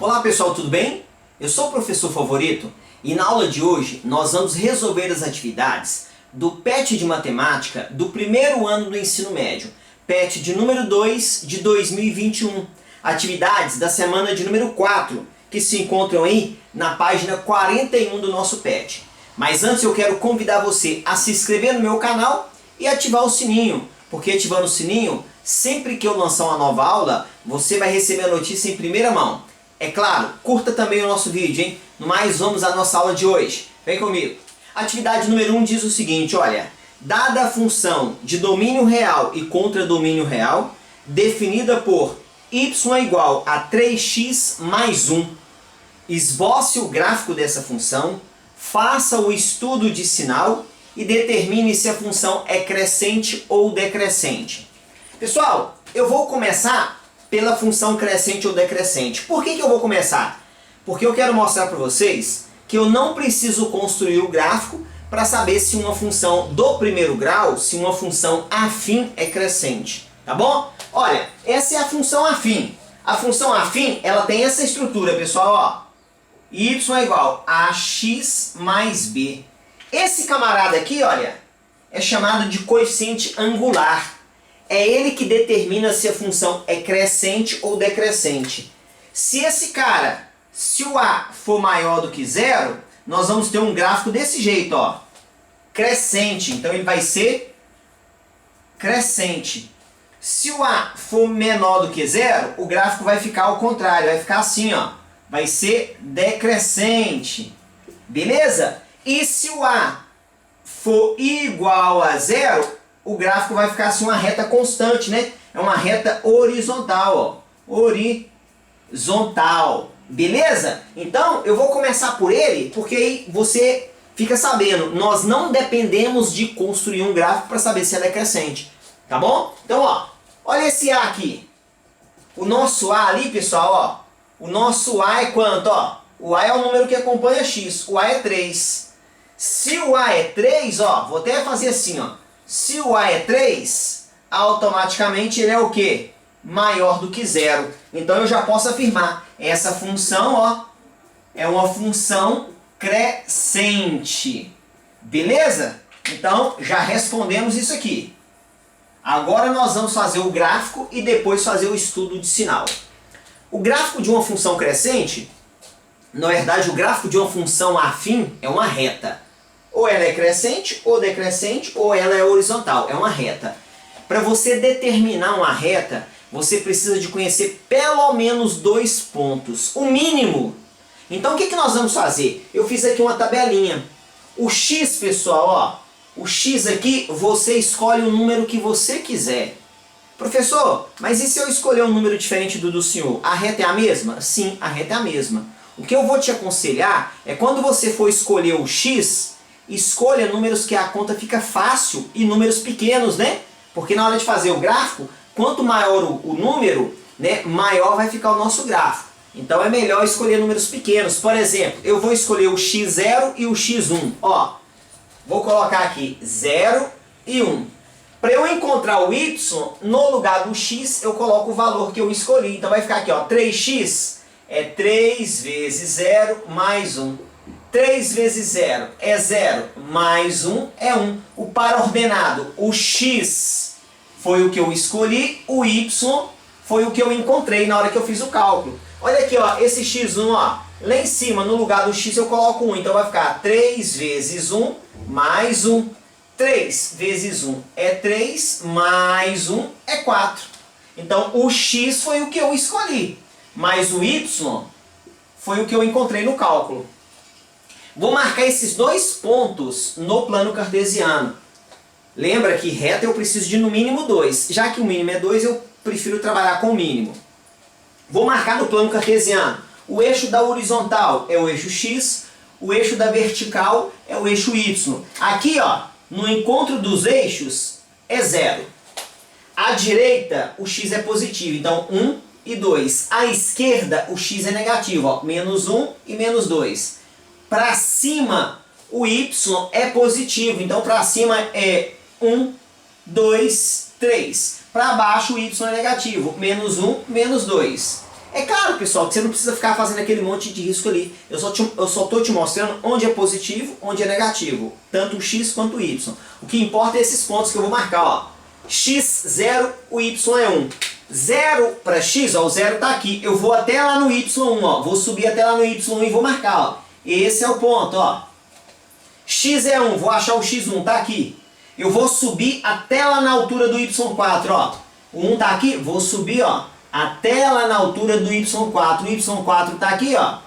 Olá pessoal, tudo bem? Eu sou o professor Favorito e na aula de hoje nós vamos resolver as atividades do PET de Matemática do primeiro ano do ensino médio, PET de número 2 de 2021, atividades da semana de número 4, que se encontram aí na página 41 do nosso PET. Mas antes eu quero convidar você a se inscrever no meu canal e ativar o sininho, porque ativando o sininho, sempre que eu lançar uma nova aula, você vai receber a notícia em primeira mão. É claro, curta também o nosso vídeo, hein? No mais, vamos à nossa aula de hoje. Vem comigo. Atividade número 1 diz o seguinte, olha. Dada a função de domínio real e contra domínio real, definida por y é igual a 3x mais 1, esboce o gráfico dessa função, faça o estudo de sinal e determine se a função é crescente ou decrescente. Pessoal, eu vou começar pela função crescente ou decrescente. Por que eu vou começar? Porque eu quero mostrar para vocês que eu não preciso construir o gráfico para saber se uma função do primeiro grau, se uma função afim é crescente. Tá bom? Olha, essa é a função afim. A função afim, ela tem essa estrutura, pessoal, ó. Y é igual a x mais b. Esse camarada aqui, olha, é chamado de coeficiente angular. É ele que determina se a função é crescente ou decrescente. Se o a for maior do que zero, nós vamos ter um gráfico desse jeito, ó. Crescente, então ele vai ser crescente. Se o a for menor do que zero, o gráfico vai ficar ao contrário, vai ficar assim, ó. Vai ser decrescente. Beleza? E se o a for igual a zero, o gráfico vai ficar assim uma reta constante, né? É uma reta horizontal, ó. Horizontal. Beleza? Então, eu vou começar por ele, porque aí você fica sabendo. Nós não dependemos de construir um gráfico para saber se ela é crescente. Tá bom? Então, ó. Olha esse A aqui. O nosso A ali, pessoal, ó. O nosso A é quanto, ó? O A é o número que acompanha x. O A é 3. Se o A é 3, ó. Vou até fazer assim, ó. Se o a é 3, automaticamente ele é o quê? Maior do que zero. Então eu já posso afirmar, essa função, ó, é uma função crescente. Beleza? Então já respondemos isso aqui. Agora nós vamos fazer o gráfico e depois fazer o estudo de sinal. O gráfico de uma função crescente, na verdade o gráfico de uma função afim é uma reta. Ou ela é crescente, ou decrescente, ou ela é horizontal. É uma reta. Para você determinar uma reta, você precisa de conhecer pelo menos 2 pontos. O mínimo. Então o que nós vamos fazer? Eu fiz aqui uma tabelinha. O x, pessoal, ó. O x aqui, você escolhe o número que você quiser. Professor, mas e se eu escolher um número diferente do senhor? A reta é a mesma? Sim, a reta é a mesma. O que eu vou te aconselhar é quando você for escolher o x, escolha números que a conta fica fácil e números pequenos, né? Porque na hora de fazer o gráfico, quanto maior o número, né, maior vai ficar o nosso gráfico. Então é melhor escolher números pequenos. Por exemplo, eu vou escolher o x0 e o x1. Ó, vou colocar aqui 0 e 1. Para eu encontrar o y, no lugar do x, eu coloco o valor que eu escolhi. Então vai ficar aqui, ó, 3x é 3 vezes 0 mais 1. 3 vezes 0 é 0, mais 1 é 1. O par ordenado, o x foi o que eu escolhi, o y foi o que eu encontrei na hora que eu fiz o cálculo. Olha aqui, ó, esse x1, ó, lá em cima, no lugar do x eu coloco 1, então vai ficar 3 vezes 1 mais 1. 3 vezes 1 é 3, mais 1 é 4. Então o x foi o que eu escolhi, mas o y foi o que eu encontrei no cálculo. Vou marcar esses 2 pontos no plano cartesiano. Lembra que reta eu preciso de no mínimo 2. Já que o mínimo é 2, eu prefiro trabalhar com o mínimo. Vou marcar no plano cartesiano. O eixo da horizontal é o eixo x, o eixo da vertical é o eixo y. Aqui, ó, no encontro dos eixos é 0. À direita, o x é positivo, então 1 e 2. À esquerda, o x é negativo, ó, menos 1 e menos 2. Para cima, o y é positivo, então para cima é 1, 2, 3. Para baixo, o y é negativo, menos 1, menos 2. É claro, pessoal, que você não precisa ficar fazendo aquele monte de risco ali. Eu só estou te mostrando onde é positivo, onde é negativo. Tanto o x quanto o y. O que importa é esses pontos que eu vou marcar. Ó. X 0, o y é 1. 0 para x, ó, o 0 está aqui. Eu vou até lá no y1, ó. Vou subir até lá no y1 e vou marcar. Ó. Esse é o ponto. Ó. X é 1, vou achar o x1, está aqui. Eu vou subir até lá na altura do y4. Ó. O 1 está aqui, vou subir, ó, até lá na altura do y4. O y4 está aqui, ó.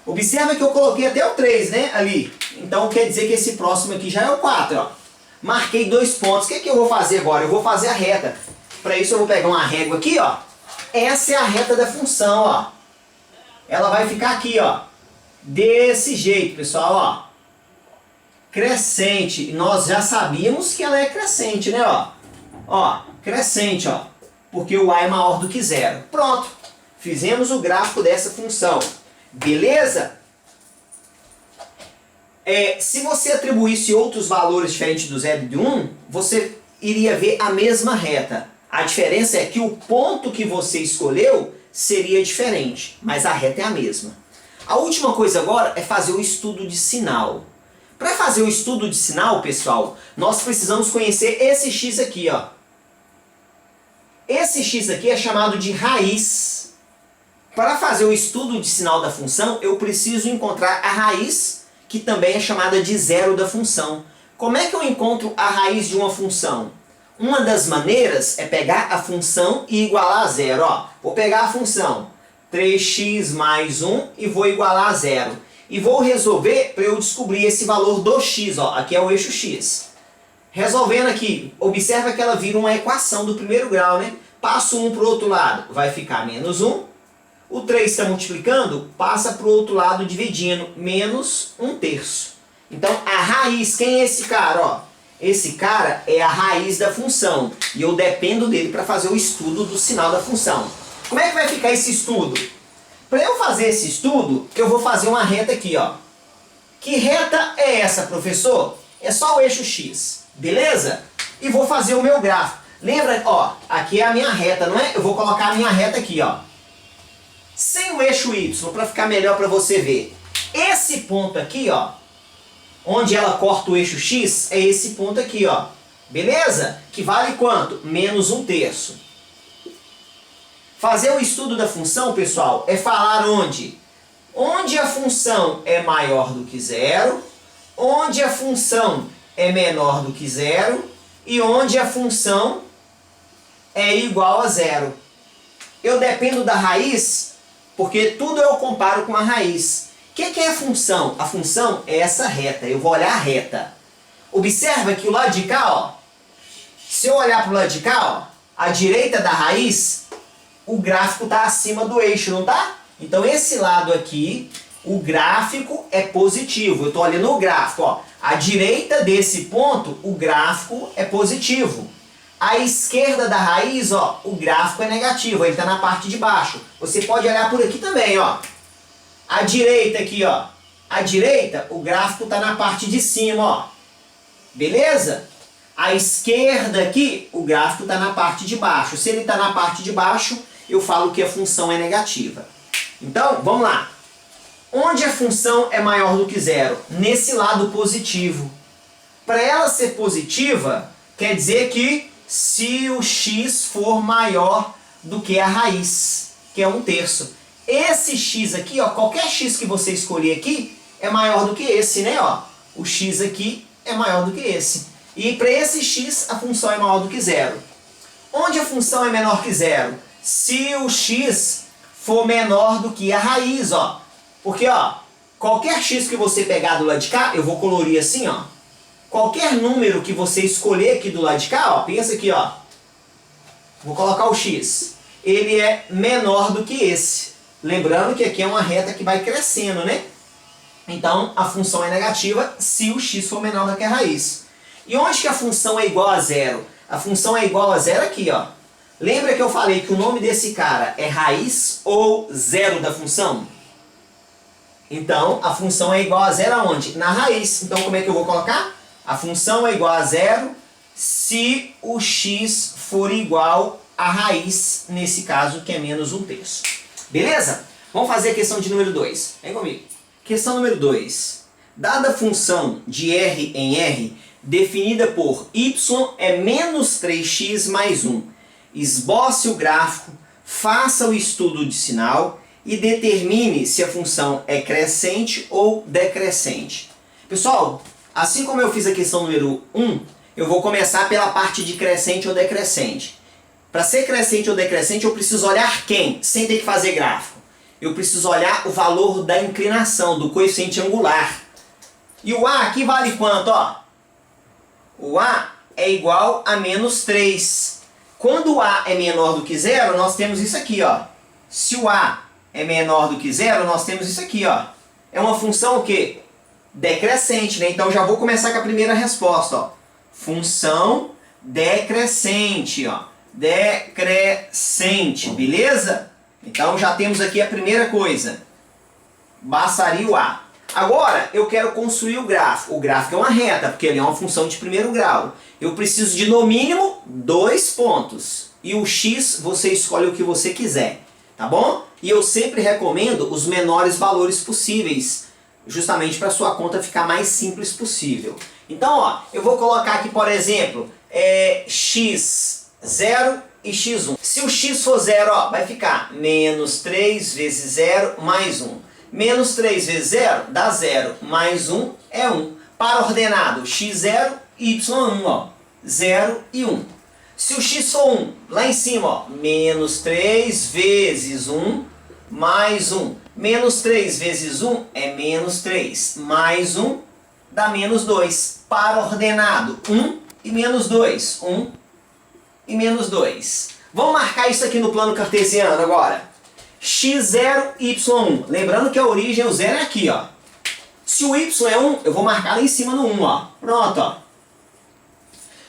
Observa que eu coloquei até o 3, né, ali. Então quer dizer que esse próximo aqui já é o 4, ó. Marquei 2 pontos. O que é que eu vou fazer agora? Eu vou fazer a reta. Para isso eu vou pegar uma régua aqui, ó. Essa é a reta da função, ó. Ela vai ficar aqui, ó. Desse jeito, pessoal, ó. Crescente. Nós já sabíamos que ela é crescente, né, ó. Ó, crescente, ó. Porque o a é maior do que 0. Pronto. Fizemos o gráfico dessa função. Beleza? Se você atribuísse outros valores diferentes do 0 e do 1, você iria ver a mesma reta. A diferença é que o ponto que você escolheu seria diferente, mas a reta é a mesma. A última coisa agora é fazer o estudo de sinal. Para fazer o estudo de sinal, pessoal, nós precisamos conhecer esse x aqui, ó. Esse x aqui é chamado de raiz. Para fazer o estudo de sinal da função, eu preciso encontrar a raiz, que também é chamada de zero da função. Como é que eu encontro a raiz de uma função? Uma das maneiras é pegar a função e igualar a zero. Ó, vou pegar a função 3x mais 1 e vou igualar a zero. E vou resolver para eu descobrir esse valor do x. Ó, aqui é o eixo x. Resolvendo aqui, observa que ela vira uma equação do primeiro grau, né? Passo 1 para o outro lado, vai ficar menos 1. O 3 está multiplicando, passa para o outro lado dividindo, menos 1/3. Então a raiz, quem é esse cara? Ó, esse cara é a raiz da função. E eu dependo dele para fazer o estudo do sinal da função. Como é que vai ficar esse estudo? Para eu fazer esse estudo, eu vou fazer uma reta aqui, ó. Que reta é essa, professor? É só o eixo x. Beleza? E vou fazer o meu gráfico. Lembra, ó, aqui é a minha reta, não é? Eu vou colocar a minha reta aqui, ó. Sem o eixo y, para ficar melhor para você ver. Esse ponto aqui, ó, onde ela corta o eixo x, é esse ponto aqui, ó. Beleza? Que vale quanto? Menos 1/3. Fazer o estudo da função, pessoal, é falar onde? Onde a função é maior do que 0, onde a função é menor do que 0 e onde a função é igual a 0. Eu dependo da raiz, porque tudo eu comparo com a raiz. O que é a função? A função é essa reta. Eu vou olhar a reta. Observa que o lado de cá, ó, se eu olhar para o lado de cá, ó, à direita da raiz, o gráfico está acima do eixo, não está? Então esse lado aqui, o gráfico é positivo. Eu estou olhando o gráfico, ó. À direita desse ponto, o gráfico é positivo. À esquerda da raiz, ó, o gráfico é negativo, ele está na parte de baixo. Você pode olhar por aqui também, ó. À direita aqui, ó. À direita, o gráfico está na parte de cima, ó. Beleza? À esquerda aqui, o gráfico está na parte de baixo. Se ele está na parte de baixo, eu falo que a função é negativa. Então, vamos lá. Onde a função é maior do que 0? Nesse lado positivo. Para ela ser positiva, quer dizer que se o x for maior do que a raiz, que é 1/3. Esse x aqui, ó, qualquer x que você escolher aqui, é maior do que esse, né? Ó, o x aqui é maior do que esse. E para esse x, a função é maior do que 0. Onde a função é menor que 0? Se o x for menor do que a raiz, ó. Porque, ó, qualquer x que você pegar do lado de cá, eu vou colorir assim, ó. Qualquer número que você escolher aqui do lado de cá, ó, pensa aqui, ó. Vou colocar o x. Ele é menor do que esse. Lembrando que aqui é uma reta que vai crescendo, né? Então, a função é negativa se o x for menor do que a raiz. E onde que a função é igual a 0? A função é igual a 0 aqui, ó. Lembra que eu falei que o nome desse cara é raiz ou zero da função? Então, a função é igual a 0 aonde? Na raiz. Então, como é que eu vou colocar? A função é igual a 0 se o x for igual à raiz, nesse caso, que é menos 1/3. Beleza? Vamos fazer a questão de número 2. Vem comigo. Questão número 2. Dada a função de R em R, definida por y é menos 3x mais 1. Esboce o gráfico, faça o estudo de sinal e determine se a função é crescente ou decrescente. Pessoal, assim como eu fiz a questão número 1, eu vou começar pela parte de crescente ou decrescente. Para ser crescente ou decrescente, eu preciso olhar quem? Sem ter que fazer gráfico. Eu preciso olhar o valor da inclinação, do coeficiente angular. E o A aqui vale quanto? Ó? O A é igual a menos 3. Quando o A é menor do que zero, nós temos isso aqui. Ó. Se o A é menor do que zero, nós temos isso aqui. Ó. É uma função o quê? Decrescente, né? Então já vou começar com a primeira resposta. Ó. Função decrescente. Ó. Decrescente, beleza? Então já temos aqui a primeira coisa. Bastaria o A. Agora eu quero construir o gráfico. O gráfico é uma reta, porque ele é uma função de primeiro grau. Eu preciso de no mínimo 2 pontos. E o x você escolhe o que você quiser. Tá bom? E eu sempre recomendo os menores valores possíveis. Justamente para a sua conta ficar mais simples possível. Então, ó, eu vou colocar aqui, por exemplo, x0 e x1. Se o x for 0, ó, vai ficar menos 3 vezes 0 mais 1. Menos 3 vezes 0 dá 0, mais 1 é 1. Para ordenado, x0 e y1, ó, 0 e 1. Se o x for 1, lá em cima, ó, menos 3 vezes 1 mais 1. Menos 3 vezes 1 é menos 3, mais 1 dá menos 2. Para ordenado, 1 e menos 2. 1 e menos 2. Vamos marcar isso aqui no plano cartesiano agora. x0, y1. Lembrando que a origem, o 0 é aqui, ó. Se o y é 1, eu vou marcar lá em cima no 1, ó. Pronto, ó.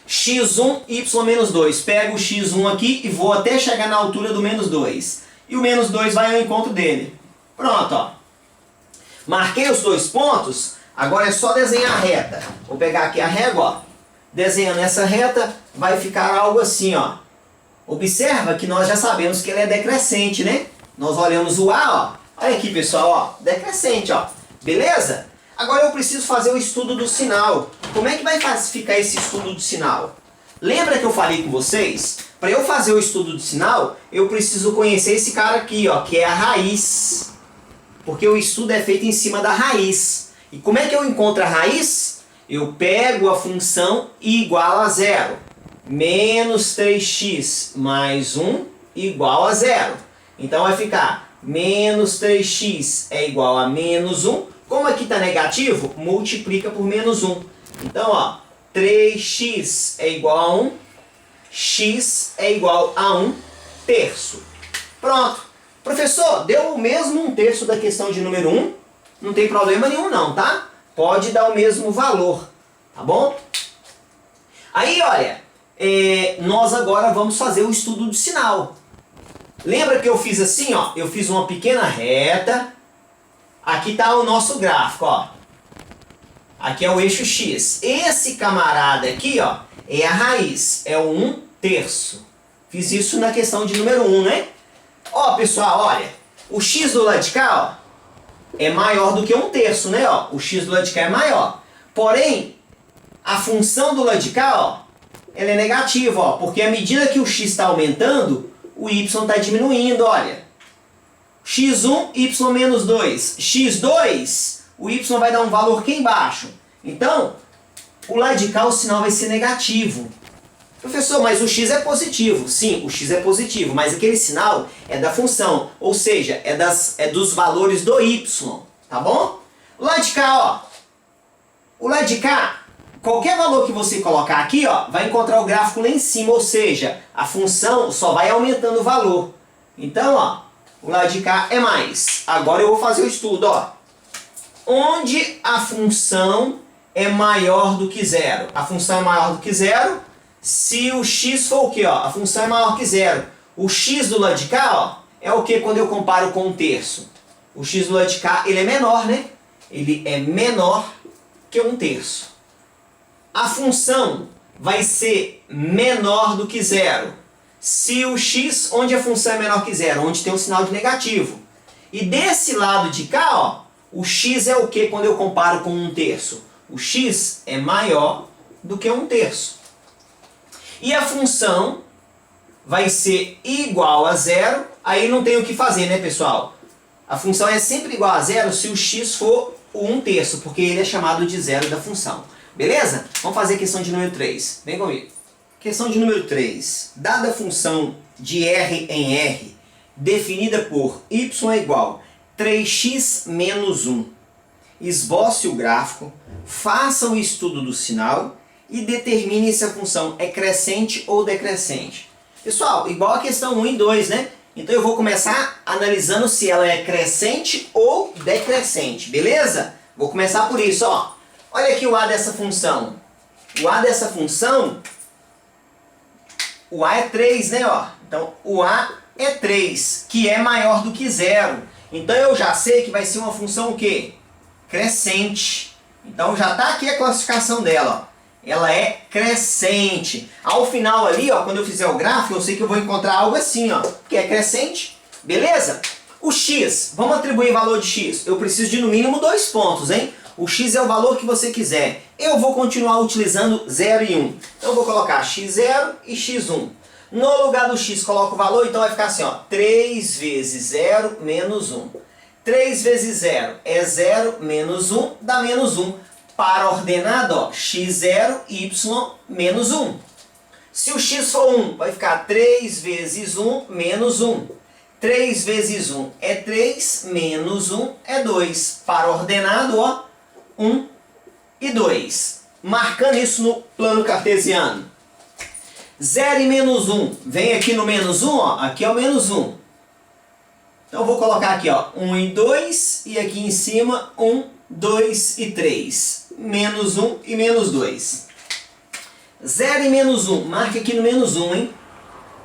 x1, y menos 2. Pego o x1 aqui e vou até chegar na altura do menos 2. E o menos 2 vai ao encontro dele. Pronto, ó. Marquei os 2 pontos. Agora é só desenhar a reta. Vou pegar aqui a régua, ó. Desenhando essa reta, vai ficar algo assim, ó. Observa que nós já sabemos que ele é decrescente, né? Nós olhamos o A, ó. Olha aqui, pessoal, ó. Decrescente, ó. Beleza? Agora eu preciso fazer o estudo do sinal. Como é que vai ficar esse estudo do sinal? Lembra que eu falei com vocês? Para eu fazer o estudo do sinal, eu preciso conhecer esse cara aqui, ó, que é a raiz. Porque o estudo é feito em cima da raiz. E como é que eu encontro a raiz? Eu pego a função igual a 0. Menos 3x mais 1 igual a 0. Então vai ficar menos 3x é igual a menos 1. Como aqui está negativo, multiplica por menos 1. Então, ó, 3x é igual a 1. X é igual a 1 terço. Pronto. Professor, deu o mesmo 1 terço da questão de número 1? Não tem problema nenhum não, tá? Pode dar o mesmo valor, tá bom? Aí, olha, nós agora vamos fazer o estudo do sinal. Lembra que eu fiz assim, ó? Eu fiz uma pequena reta. Aqui está o nosso gráfico, ó. Aqui é o eixo X. Esse camarada aqui, ó, é a raiz. É o 1 terço. Fiz isso na questão de número 1, né? Ó, pessoal, olha. O X do lado de cá, ó, é maior do que 1 terço, né? Ó, o X do lado de cá é maior. Porém, a função do lado de cá, ó, ela é negativa, ó. Porque à medida que o X está aumentando, o Y está diminuindo, olha. x1, y menos 2. x2, o y vai dar um valor aqui embaixo. Então, o lado de cá o sinal vai ser negativo. Professor, mas o x é positivo. Sim, o x é positivo, mas aquele sinal é da função, ou seja, é dos valores do y, tá bom? O lado de cá, ó. O lado de cá, qualquer valor que você colocar aqui, ó, vai encontrar o gráfico lá em cima, ou seja, a função só vai aumentando o valor. Então, ó, o lado de cá é mais. Agora eu vou fazer o estudo, ó. Onde a função é maior do que zero? A função é maior do que zero se o x for o quê, ó? A função é maior que zero. O x do lado de cá, ó, é o que quando eu comparo com 1 terço? O x do lado de cá, ele é menor, né? Ele é menor que 1 terço. A função vai ser menor do que zero se o x, onde a função é menor que zero, onde tem um sinal de negativo. E desse lado de cá, ó, o x é o que quando eu comparo com 1/3? O x é maior do que 1/3. E a função vai ser igual a zero, aí não tem o que fazer, né, pessoal? A função é sempre igual a zero se o x for o 1/3, porque ele é chamado de zero da função. Beleza? Vamos fazer a questão de número 3. Vem comigo. Questão de número 3. Dada a função de R em R, definida por y é igual 3x menos 1. Esboce o gráfico, faça o estudo do sinal e determine se a função é crescente ou decrescente. Pessoal, igual a questão 1 e 2, né? Então eu vou começar analisando se ela é crescente ou decrescente, beleza? Vou começar por isso, ó. Olha aqui o a dessa função. O a dessa função, o a é 3, né? Ó. Então o a é 3, que é maior do que zero. Então eu já sei que vai ser uma função o quê? Crescente. Então já está aqui a classificação dela, ó. Ela é crescente. Ao final ali, ó, quando eu fizer o gráfico, eu sei que eu vou encontrar algo assim, ó, que é crescente. Beleza? O x, vamos atribuir valor de x. Eu preciso de no mínimo 2 pontos, hein? O x é o valor que você quiser. Eu vou continuar utilizando 0 e 1. Então eu vou colocar x0 e x1. No lugar do x, coloco o valor, então vai ficar assim, ó, 3 vezes 0 menos 1. 3 vezes 0 é 0 menos 1, dá menos 1. Para ordenado, ó, x0, y menos 1. Se o x for 1, vai ficar 3 vezes 1 menos 1. 3 vezes 1 é 3, menos 1 é 2. Para ordenado, ó, 1 e 2. Marcando isso no plano cartesiano. 0 e menos 1. Vem aqui no menos 1, ó, aqui é o menos 1. Então eu vou colocar aqui, ó, 1 e 2, e aqui em cima 1, 2 e 3. Menos 1 e menos 2. 0 e menos 1. Marque aqui no menos 1, hein?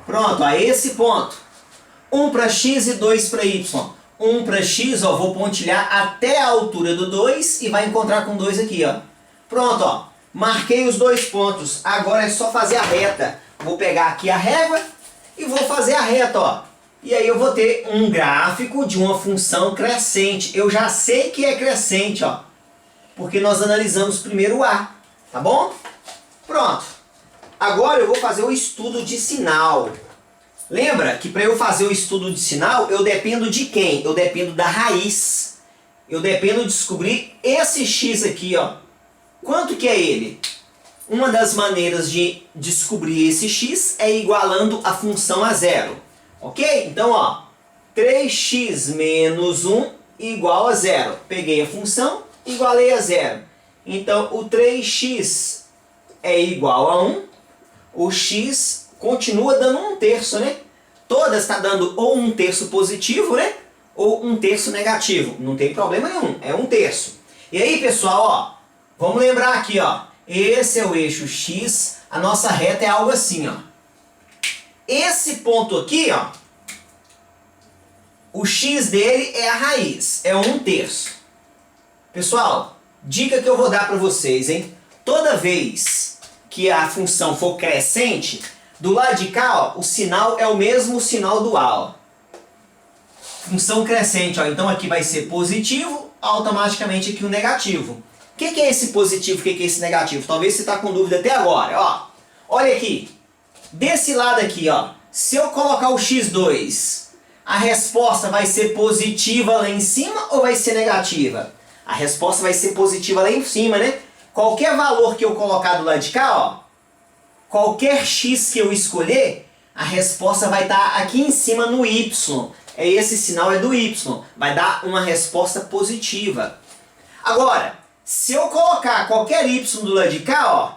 Pronto, a esse ponto. 1 para x e 2 para y. 1 para x, ó, vou pontilhar até a altura do 2 e vai encontrar com 2 aqui, ó. Pronto, ó. Marquei os 2 pontos. Agora é só fazer a reta. Vou pegar aqui a régua e vou fazer a reta, ó. E aí eu vou ter um gráfico de uma função crescente. Eu já sei que é crescente, ó, porque nós analisamos primeiro o a, tá bom? Pronto. Agora eu vou fazer o estudo de sinal. Lembra que para eu fazer o estudo de sinal, eu dependo de quem? Eu dependo da raiz. Eu dependo de descobrir esse x aqui, ó. Quanto que é ele? Uma das maneiras de descobrir esse x é igualando a função a zero. Ok? Então, ó, 3x menos 1 igual a zero. Peguei a função, igualei a zero. Então, o 3x é igual a 1. O x continua dando 1/3, né? Todas está dando ou 1/3 positivo, né? Ou 1/3 negativo. Não tem problema nenhum, é 1/3. E aí, pessoal, ó, vamos lembrar aqui, ó. Esse é o eixo x, a nossa reta é algo assim, ó. Esse ponto aqui, ó, o x dele é a raiz, é 1/3. Pessoal, dica que eu vou dar para vocês, hein? Toda vez que a função for crescente, do lado de cá, ó, o sinal é o mesmo sinal do a, ó. Função crescente, ó, então aqui vai ser positivo, automaticamente aqui o negativo. O que é esse positivo, o que é esse negativo? Talvez você está com dúvida até agora, ó. Olha aqui, desse lado aqui, ó, se eu colocar o x2, a resposta vai ser positiva lá em cima ou vai ser negativa? A resposta vai ser positiva lá em cima, né? Qualquer valor que eu colocar do lado de cá, ó, qualquer x que eu escolher, a resposta vai estar aqui em cima no y. Esse sinal é do y, vai dar uma resposta positiva. Agora, se eu colocar qualquer y do lado de cá, ó,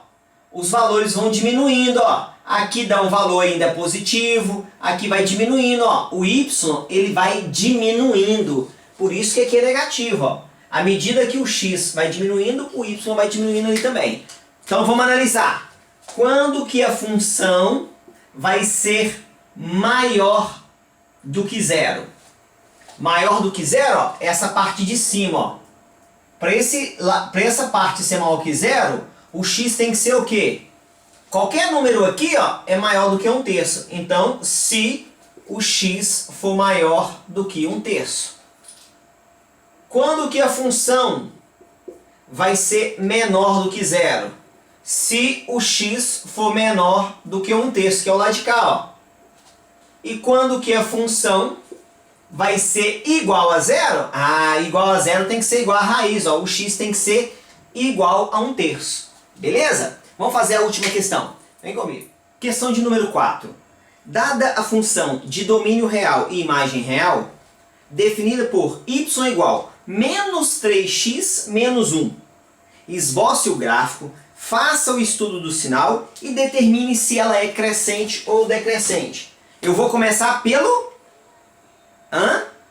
os valores vão diminuindo, ó. Aqui dá um valor ainda positivo, aqui vai diminuindo, ó. O y, ele vai diminuindo. Por isso que aqui é negativo, ó. À medida que o x vai diminuindo, o y vai diminuindo ali também. Então vamos analisar. Quando que a função vai ser maior do que zero? Maior do que zero, ó, essa parte de cima, ó. Para essa parte ser maior que zero, o x tem que ser o quê? Qualquer número aqui, ó, é maior do que 1/3. Então, se o x for maior do que 1/3. Quando que a função vai ser menor do que 0? Se o x for menor do que 1/3, que é o lado de cá, ó. E quando que a função vai ser igual a 0? Ah, igual a 0 tem que ser igual a raiz, ó. O x tem que ser igual a 1/3. Beleza? Vamos fazer a última questão. Vem comigo. Questão de número 4. Dada a função de domínio real e imagem real, definida por y igual menos 3x menos 1, esboce o gráfico, faça o estudo do sinal e determine se ela é crescente ou decrescente. Eu vou começar pelo...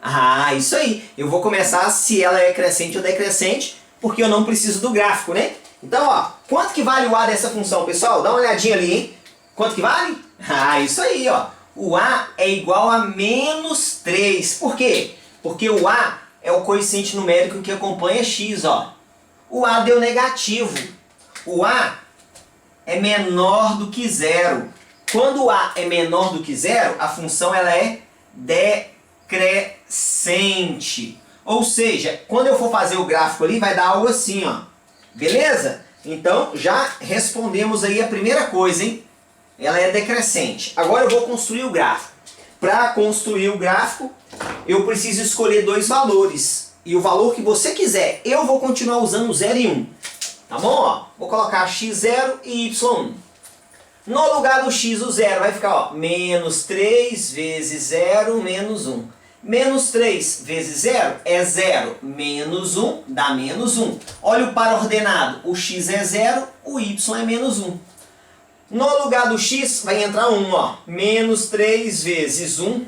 Ah, isso aí. Eu vou começar se ela é crescente ou decrescente, porque eu não preciso do gráfico, né? Então, ó, quanto que vale o a dessa função, pessoal? Dá uma olhadinha ali, hein? Quanto que vale? Ah, isso aí, ó. O a é igual a menos 3. Por quê? Porque o a é o coeficiente numérico que acompanha x, ó. O a deu negativo. O a é menor do que 0. Quando o a é menor do que 0, a função ela é decrescente. Ou seja, quando eu for fazer o gráfico ali, vai dar algo assim, ó. Beleza? Então, já respondemos aí a primeira coisa, hein? Ela é decrescente. Agora eu vou construir o gráfico. Para construir o gráfico, eu preciso escolher dois valores. E o valor que você quiser. Eu vou continuar usando o 0 e 1. Tá bom? Ó, vou colocar x0 e y1. No lugar do x, o 0 vai ficar, ó, menos 3 vezes 0 menos 1. Menos 3 vezes 0 é 0. Menos 1 dá menos 1. Olha o par ordenado. O x é 0, o y é menos 1. No lugar do x vai entrar 1, ó. Menos 3 vezes 1,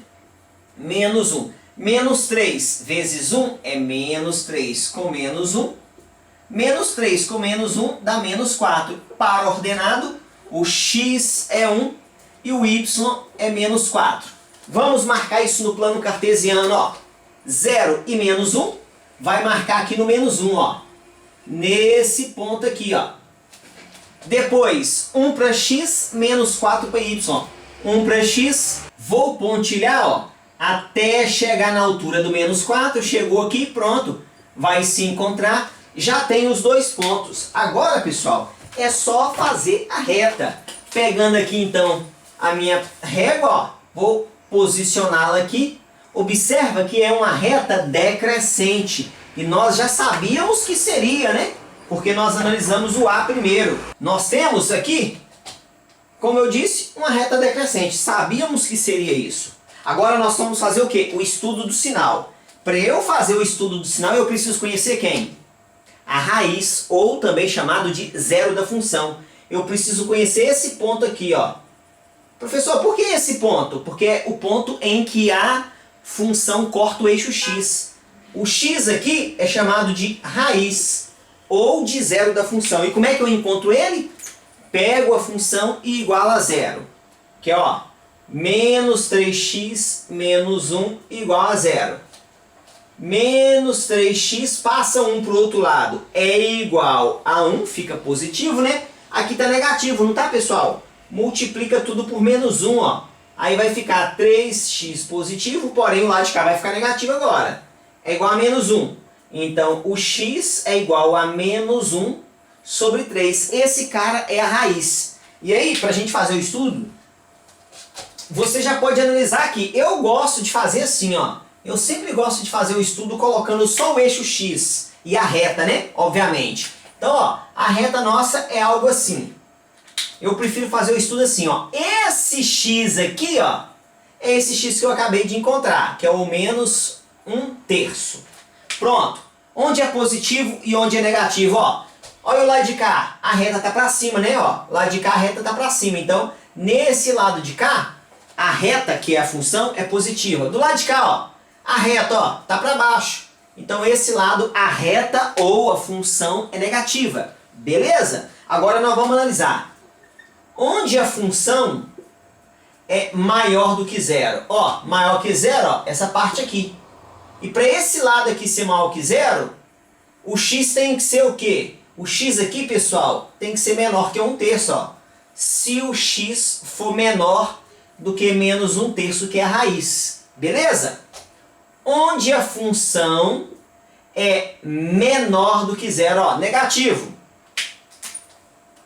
menos 1. Menos 3 vezes 1 é menos 3 com menos 1. Menos 3 com menos 1 dá menos 4. Par ordenado, o x é 1 e o y é menos 4. Vamos marcar isso no plano cartesiano, ó. 0 e menos 1 vai marcar aqui no menos 1, ó. Nesse ponto aqui, ó. Depois, 1 para x, menos 4 para y. 1 para x, vou pontilhar, ó, até chegar na altura do menos 4. Chegou aqui, pronto. Vai se encontrar. Já tem os dois pontos. Agora, pessoal, é só fazer a reta. Pegando aqui, então, a minha régua, ó, vou posicioná-la aqui. Observa que é uma reta decrescente. E nós já sabíamos que seria, né? Porque nós analisamos o a primeiro. Nós temos aqui, como eu disse, uma reta decrescente. Sabíamos que seria isso. Agora nós vamos fazer o quê? O estudo do sinal. Para eu fazer o estudo do sinal, eu preciso conhecer quem? A raiz, ou também chamado de zero da função. Eu preciso conhecer esse ponto aqui, ó. Professor, por que esse ponto? Porque é o ponto em que a função corta o eixo x. O x aqui é chamado de raiz, ou de zero da função. E como é que eu encontro ele? Pego a função e igualo a zero. Que é, ó, menos 3x menos 1 igual a zero. Menos 3x passa 1 para o outro lado. É igual a 1, fica positivo, né? Aqui está negativo, não tá, pessoal? Multiplica tudo por menos 1, ó. Aí vai ficar 3x positivo, porém o lado de cá vai ficar negativo agora. É igual a menos 1. Então, o x é igual a menos 1 sobre 3. Esse cara é a raiz. E aí, para a gente fazer o estudo, você já pode analisar aqui. Eu gosto de fazer assim, ó. Eu sempre gosto de fazer o estudo colocando só o eixo x e a reta, né? Obviamente. Então, ó, a reta nossa é algo assim. Eu prefiro fazer o estudo assim, ó. Esse x aqui, ó, é esse x que eu acabei de encontrar, que é o menos 1/3. Pronto. Onde é positivo e onde é negativo, ó. Olha o lado de cá. A reta tá para cima, né, ó. Lado de cá a reta tá para cima. Então, nesse lado de cá, a reta, que é a função, é positiva. Do lado de cá, ó, a reta, ó, tá para baixo. Então, esse lado, a reta ou a função é negativa. Beleza? Agora nós vamos analisar. Onde a função é maior do que zero? Ó, maior que zero, ó, essa parte aqui. E para esse lado aqui ser maior que zero, o x tem que ser o quê? O x aqui, pessoal, tem que ser menor que 1/3, ó. se o x for menor do que menos 1/3, que é a raiz. Beleza? Onde a função é menor do que zero, ó, negativo.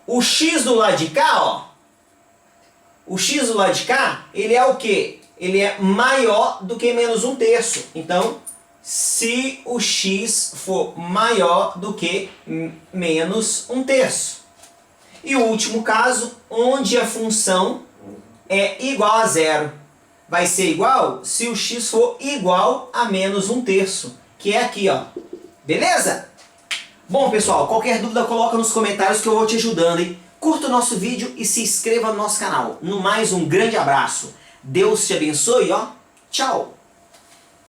O x do lado de cá, ó, o x do lado de cá, ele é o quê? Ele é maior do que menos 1/3. Então, se o x for maior do que menos 1/3. E o último caso, onde a função é igual a zero. Vai ser igual se o x for igual a menos 1/3, que é aqui, ó. Beleza? Bom, pessoal, qualquer dúvida coloca nos comentários que eu vou te ajudando, hein? Curta o nosso vídeo e se inscreva no nosso canal. No mais, um grande abraço. Deus te abençoe, ó. Tchau!